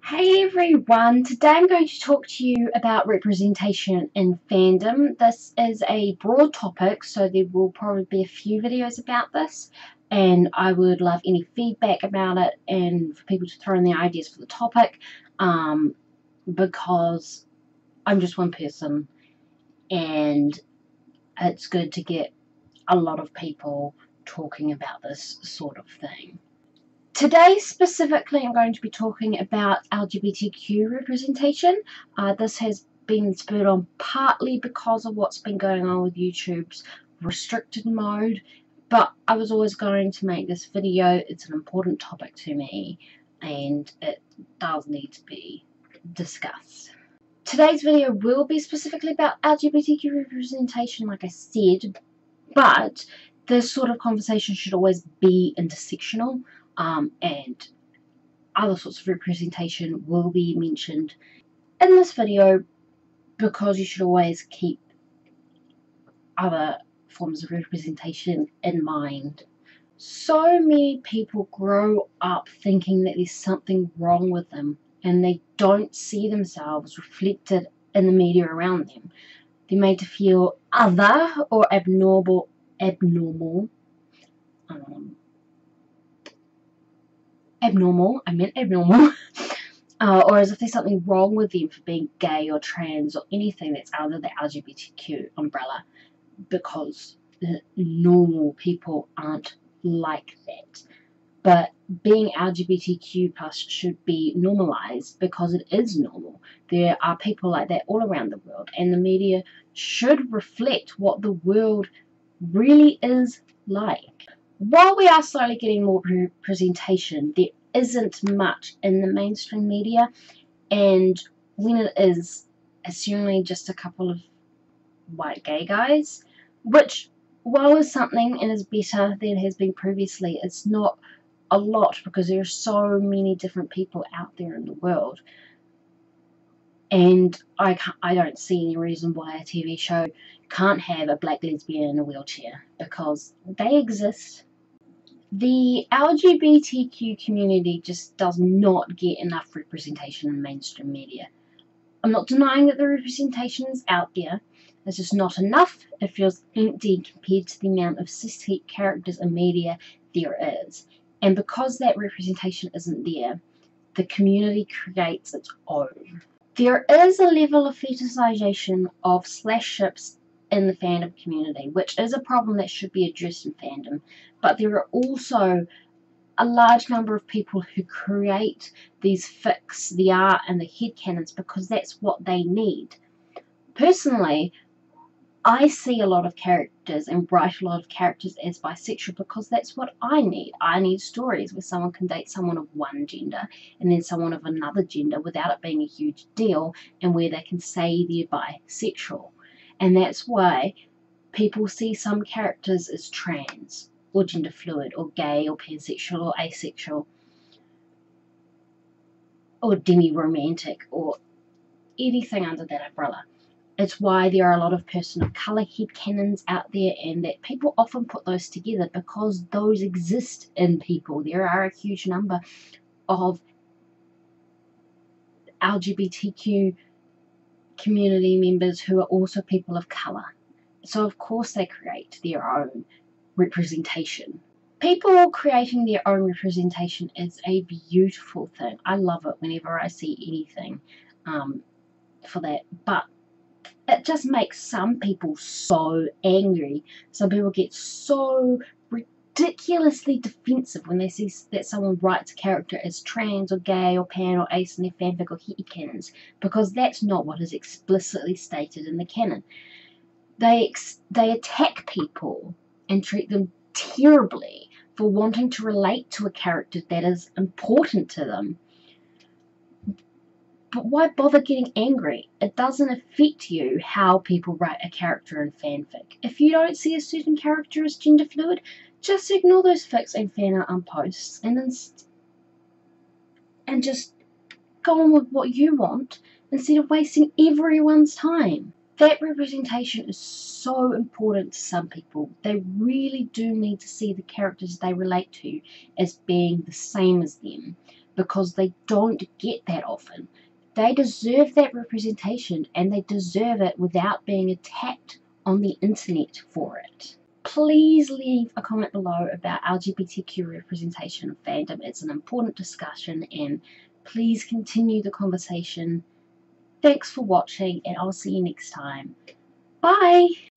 Hey everyone, today I'm going to talk to you about representation in fandom. This is a broad topic, so there will probably be a few videos about this, and I would love any feedback about it and for people to throw in their ideas for the topic, because I'm just one person and it's good to get a lot of people talking about this sort of thing. Today specifically I'm going to be talking about LGBTQ representation. This has been spurred on partly because of what's been going on with YouTube's restricted mode, but I was always going to make this video. It's an important topic to me and it does need to be discussed. Today's video will be specifically about LGBTQ representation, like I said, but this sort of conversation should always be intersectional, and other sorts of representation will be mentioned in this video because you should always keep other forms of representation in mind. So many people grow up thinking that there's something wrong with them and they don't see themselves reflected in the media around them. They're made to feel other or abnormal, or as if there's something wrong with them for being gay or trans or anything that's under the LGBTQ umbrella, because normal people aren't like that. But being LGBTQ plus should be normalized because it is normal. There are people like that all around the world, and the media should reflect what the world really is like. While we are slowly getting more representation, there isn't much in the mainstream media, and when it is, it's generally just a couple of white gay guys, which, while is something and is better than it has been previously, it's not a lot because there are so many different people out there in the world. And I don't see any reason why a TV show can't have a black lesbian in a wheelchair, because they exist. The LGBTQ community just does not get enough representation in mainstream media. I'm not denying that the representation is out there. It's just not enough. It feels empty compared to the amount of cis-het characters in media there is. And because that representation isn't there, the community creates its own. There is a level of fetishization of slash ships in the fandom community, which is a problem that should be addressed in fandom, but there are also a large number of people who create these fics, the art and the headcanons because that's what they need. Personally, I see a lot of characters and write a lot of characters as bisexual because that's what I need. I need stories where someone can date someone of one gender and then someone of another gender without it being a huge deal, and where they can say they're bisexual. And that's why people see some characters as trans or gender fluid or gay or pansexual or asexual or demi-romantic or anything under that umbrella. It's why there are a lot of person of colour headcanons out there, and that people often put those together because those exist in people. There are a huge number of LGBTQ community members who are also people of colour. So of course they create their own representation. People creating their own representation is a beautiful thing. I love it whenever I see anything for that. But it just makes some people so angry. Some people get so ridiculously defensive when they see that someone writes a character as trans or gay or pan or ace in their fanfic or headcanons, because that's not what is explicitly stated in the canon. They attack people and treat them terribly for wanting to relate to a character that is important to them. But why bother getting angry? It doesn't affect you how people write a character in fanfic. If you don't see a certain character as gender fluid, just ignore those fics and fan art posts and just go on with what you want instead of wasting everyone's time. That representation is so important to some people. They really do need to see the characters they relate to as being the same as them, because they don't get that often. They deserve that representation, and they deserve it without being attacked on the internet for it. Please leave a comment below about LGBTQ representation in fandom. It's an important discussion, and please continue the conversation. Thanks for watching, and I'll see you next time. Bye!